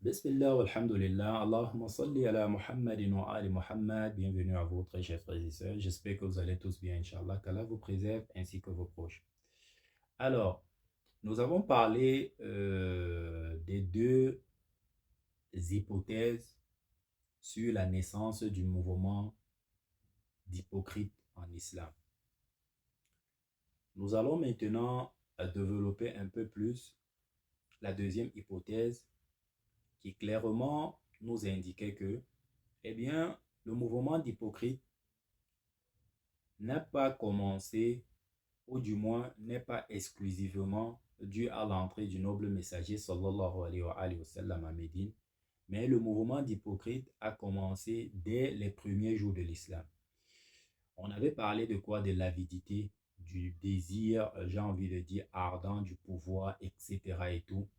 Bismillah, alhamdulillah, Allahumma salli ala Muhammadin wa ali Muhammad. Bienvenue à vous, très chers frères et sœurs. J'espère que vous allez tous bien, Inch'Allah, qu'Allah vous préserve ainsi que vos proches. Alors, nous avons parlé des deux hypothèses sur la naissance du mouvement d'hypocrite en islam. Nous allons maintenant développer un peu plus la deuxième hypothèse qui clairement nous indiquait que, eh bien, le mouvement d'hypocrite n'a pas commencé, ou du moins n'est pas exclusivement dû à l'entrée du noble messager sallallahu alayhi wa sallam à Médine, mais le mouvement d'hypocrite a commencé dès les premiers jours de l'islam. On avait parlé de quoi? De l'avidité, du désir, j'ai envie de dire ardent, du pouvoir, etc. et tout,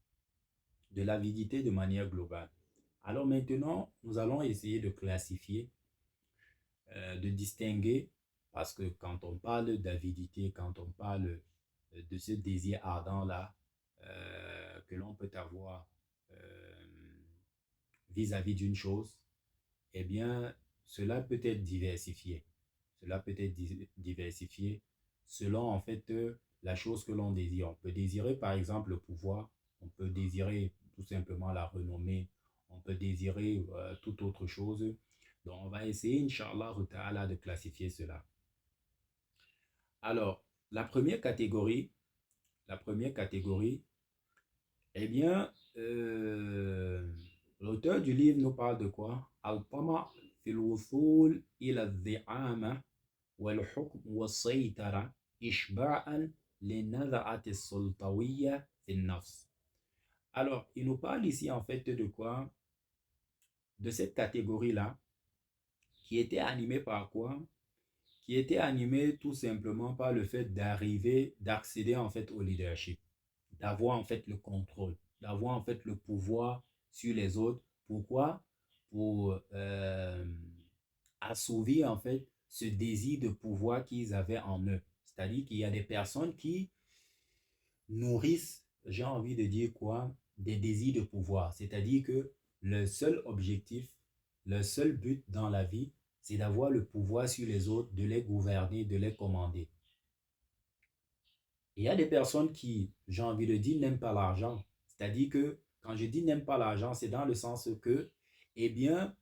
de l'avidité de manière globale. Alors maintenant, nous allons essayer de classifier, de distinguer, parce que quand on parle d'avidité, quand on parle de ce désir ardent-là que l'on peut avoir vis-à-vis d'une chose, eh bien, cela peut être diversifié. Cela peut être diversifié selon en fait la chose que l'on désire. On peut désirer par exemple le pouvoir, on peut désirer tout simplement la renommée, on peut désirer toute autre chose. Donc on va essayer, Inch'Allah, de classifier cela. Alors, la première catégorie, eh bien, l'auteur du livre nous parle de quoi? Al-Tama fil wuthul ila dhi'ama wal-hukm was-saytara ishba'an li-nadha'ati as-sultawiyya fin-nafs. Alors, il nous parle ici en fait de quoi? De cette catégorie-là qui était animée par quoi? Qui était animée tout simplement par le fait d'accéder en fait au leadership, d'avoir en fait le contrôle, d'avoir en fait le pouvoir sur les autres. Pourquoi? Pour assouvir en fait ce désir de pouvoir qu'ils avaient en eux. C'est-à-dire qu'il y a des personnes qui nourrissent, j'ai envie de dire quoi, des désirs de pouvoir. C'est-à-dire que le seul objectif, le seul but dans la vie, c'est d'avoir le pouvoir sur les autres, de les gouverner, de les commander. Il y a des personnes qui, j'ai envie de dire, n'aiment pas l'argent. C'est-à-dire que quand je dis n'aiment pas l'argent, c'est dans le sens que, eh bien,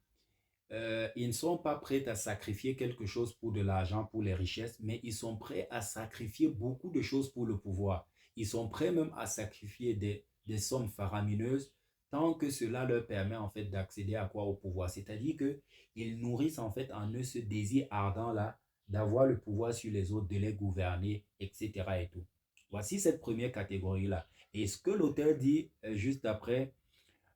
ils ne sont pas prêts à sacrifier quelque chose pour de l'argent, pour les richesses, mais ils sont prêts à sacrifier beaucoup de choses pour le pouvoir. Ils sont prêts même à sacrifier des sommes faramineuses tant que cela leur permet en fait d'accéder à quoi? Au pouvoir. C'est-à-dire qu'ils nourrissent en fait en eux ce désir ardent-là d'avoir le pouvoir sur les autres, de les gouverner, etc. et tout. Voici cette première catégorie-là. Et ce que l'auteur dit juste après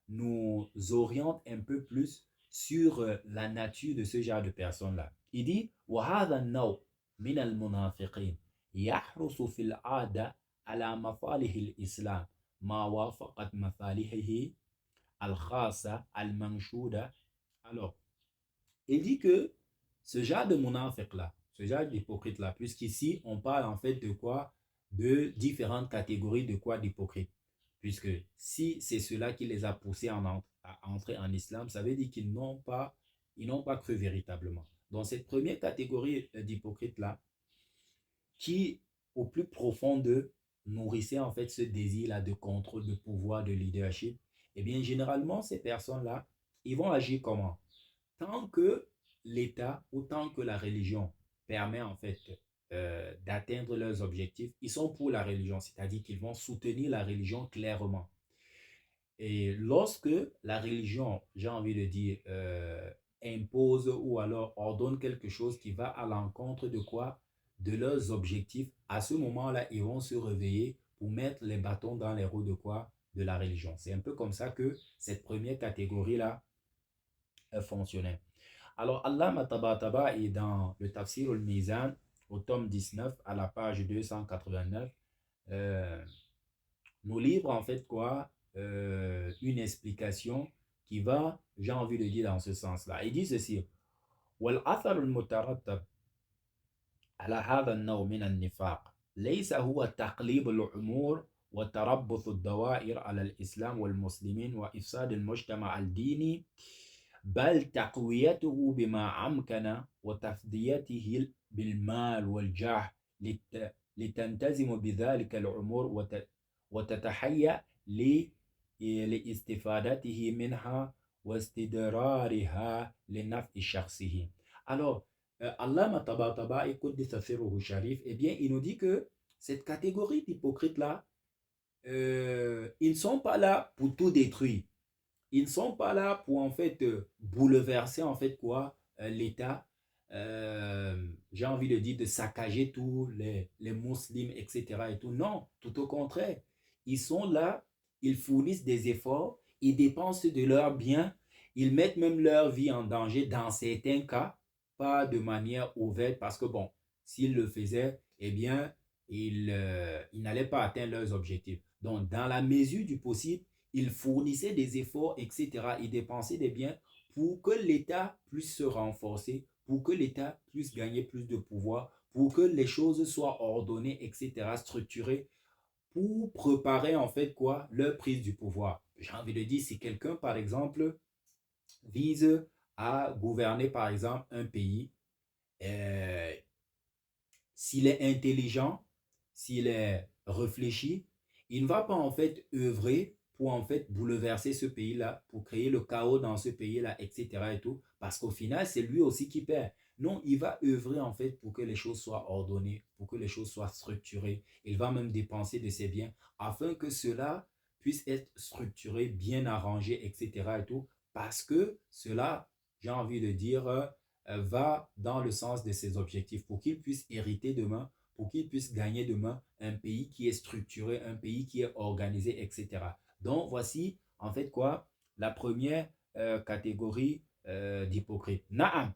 nous oriente un peu plus sur la nature de ce genre de personnes-là. Il dit وهذا النوع من المنافقين يحرص في العادة على مصالح الإسلام ما وافقت مصالحه الخاصة المنشودة. Alors, il dit que ce genre de munafiq-là, ce genre d'hypocrite-là, puisqu'ici on parle en fait de quoi? De différentes catégories de quoi? D'hypocrites. Puisque si c'est cela qui les a poussés à entrer en islam, ça veut dire ils n'ont pas cru véritablement. Dans cette première catégorie d'hypocrites-là, qui au plus profond d'eux nourrissait en fait ce désir-là de contrôle, de pouvoir, de leadership, eh bien généralement ces personnes-là, ils vont agir comment? Tant que l'État ou tant que la religion permet en fait d'atteindre leurs objectifs, ils sont pour la religion, c'est-à-dire qu'ils vont soutenir la religion clairement. Et lorsque la religion, j'ai envie de dire, impose ou alors ordonne quelque chose qui va à l'encontre de quoi? De leurs objectifs, à ce moment-là, ils vont se réveiller pour mettre les bâtons dans les roues de quoi? De la religion. C'est un peu comme ça que cette première catégorie-là fonctionnait. Alors, Allah Matabataba est dans le Tafsir al-Mizan, au tome 19, à la page 289, euh, nous livre en fait quoi? Une explication qui va, j'ai envie de dire, dans ce sens-là. Il dit ceci: والأثر المترتب على هذا النوع من النفاق ليس هو تقليب الأمور وتربط الدوائر على الإسلام والمسلمين وإفساد المجتمع الديني بل تقويته بما أمكن وتفديته بالمال والجاه لتنتظم بذلك الأمور وتتهيأ لاستفادته منها واستدرارها لنفع شخصه. Alors, Allah Mataba et Qudisa Sirruhu Sharif, eh bien, il nous dit que cette catégorie d'hypocrites-là, ils ne sont pas là pour tout détruire. Ils ne sont pas là pour en fait bouleverser en fait quoi l'État. J'ai envie de dire de saccager tous les musulmans, etc. et tout. Non, tout au contraire. Ils sont là, ils fournissent des efforts, ils dépensent de leurs biens, ils mettent même leur vie en danger dans certains cas, pas de manière ouverte, parce que bon, s'ils le faisaient, eh bien, ils n'allaient pas atteindre leurs objectifs. Donc, dans la mesure du possible, ils fournissaient des efforts, etc. Ils dépensaient des biens pour que l'État puisse se renforcer, pour que l'État puisse gagner plus de pouvoir, pour que les choses soient ordonnées, etc., structurées, pour préparer en fait quoi leur prise du pouvoir. J'ai envie de dire, si quelqu'un, par exemple, vise à gouverner, par exemple, un pays, euh, s'il est intelligent, s'il est réfléchi, il ne va pas en fait œuvrer pour en fait bouleverser ce pays-là, pour créer le chaos dans ce pays-là, etc. et tout, parce qu'au final, c'est lui aussi qui perd. Non, il va œuvrer en fait pour que les choses soient ordonnées, pour que les choses soient structurées. Il va même dépenser de ses biens afin que cela puisse être structuré, bien arrangé, etc. et tout, parce que cela, j'ai envie de dire, va dans le sens de ses objectifs pour qu'il puisse hériter demain, pour qu'il puisse gagner demain un pays qui est structuré, un pays qui est organisé, etc. Donc, voici en fait quoi la première catégorie d'hypocrites. Naam,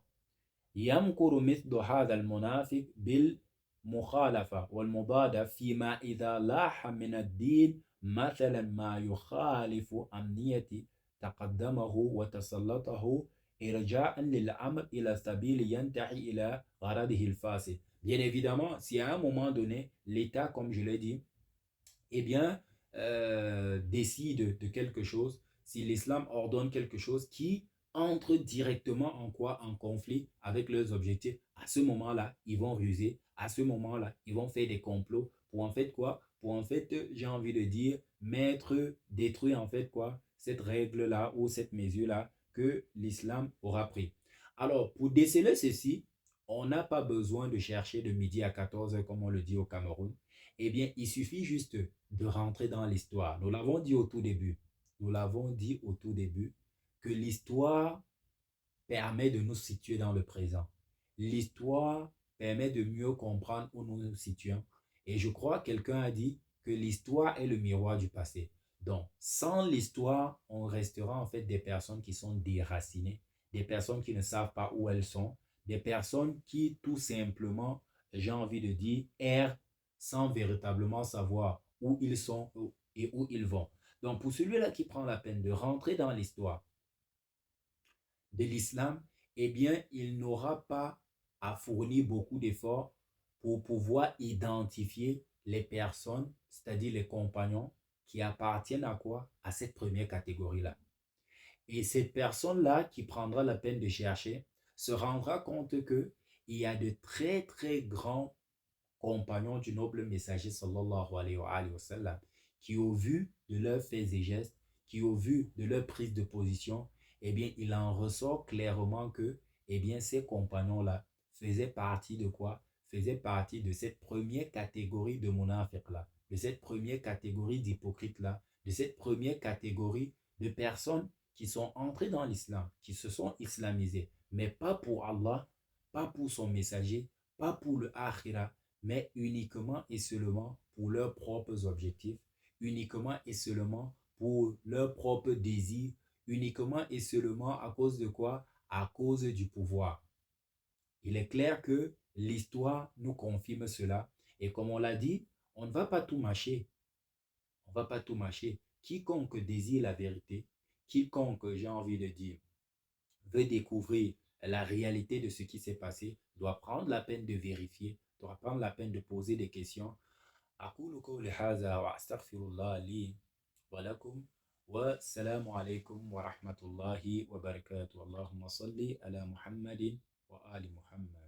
يمكر مثل هذا المنافق بالمخالفة والمضادة فيما إذا لاح من الدين مثلا ما يخالف أمنية تقدمه وتسلطه إرجاء للأمر إلى سبيل ينتهي إلى غرضه الفاسد. Bien évidemment, si à un moment donné, l'État, comme je l'ai dit, eh bien, décide de quelque chose, si l'islam ordonne quelque chose qui entre directement en quoi? En conflit avec leurs objectifs, à ce moment-là, ils vont ruser, à ce moment-là, ils vont faire des complots pour en fait quoi? Pour en fait, j'ai envie de dire, détruire en fait quoi? Cette règle-là ou cette mesure-là que l'islam aura pris. Alors, pour déceler ceci, on n'a pas besoin de chercher de midi à 14 heures comme on le dit au Cameroun. Eh bien, il suffit juste de rentrer dans l'histoire. Nous l'avons dit au tout début. Nous l'avons dit au tout début que l'histoire permet de nous situer dans le présent. L'histoire permet de mieux comprendre où nous nous situons. Et je crois que quelqu'un a dit que l'histoire est le miroir du passé. Donc, sans l'histoire, on restera en fait des personnes qui sont déracinées, des personnes qui ne savent pas où elles sont, des personnes qui tout simplement, j'ai envie de dire, errent sans véritablement savoir où ils sont et où ils vont. Donc, pour celui-là qui prend la peine de rentrer dans l'histoire de l'islam, eh bien, il n'aura pas à fournir beaucoup d'efforts pour pouvoir identifier les personnes, c'est-à-dire les compagnons, qui appartiennent à quoi? À cette première catégorie-là. Et cette personne-là qui prendra la peine de chercher se rendra compte que il y a de très très grands compagnons du noble messager sallallahu alayhi wa sallam qui au vu de leurs faits et gestes, qui au vu de leur prise de position, eh bien il en ressort clairement que eh bien ces compagnons-là faisaient partie de quoi? Faisaient partie de cette première catégorie de munafiq-là, de cette première catégorie d'hypocrites-là, de cette première catégorie de personnes qui sont entrées dans l'islam, qui se sont islamisées, mais pas pour Allah, pas pour son messager, pas pour le akhira, mais uniquement et seulement pour leurs propres objectifs, uniquement et seulement pour leurs propres désirs, uniquement et seulement à cause de quoi? À cause du pouvoir. Il est clair que l'histoire nous confirme cela. Et comme on l'a dit, on ne va pas tout mâcher. On ne va pas tout mâcher. Quiconque désire la vérité, quiconque, j'ai envie de dire, veut découvrir la réalité de ce qui s'est passé, doit prendre la peine de vérifier, doit prendre la peine de poser des questions أقول قولي هذا وأستغفر الله لي ولكم والسلام عليكم ورحمة الله وبركاته اللهم صل على محمد وآل محمد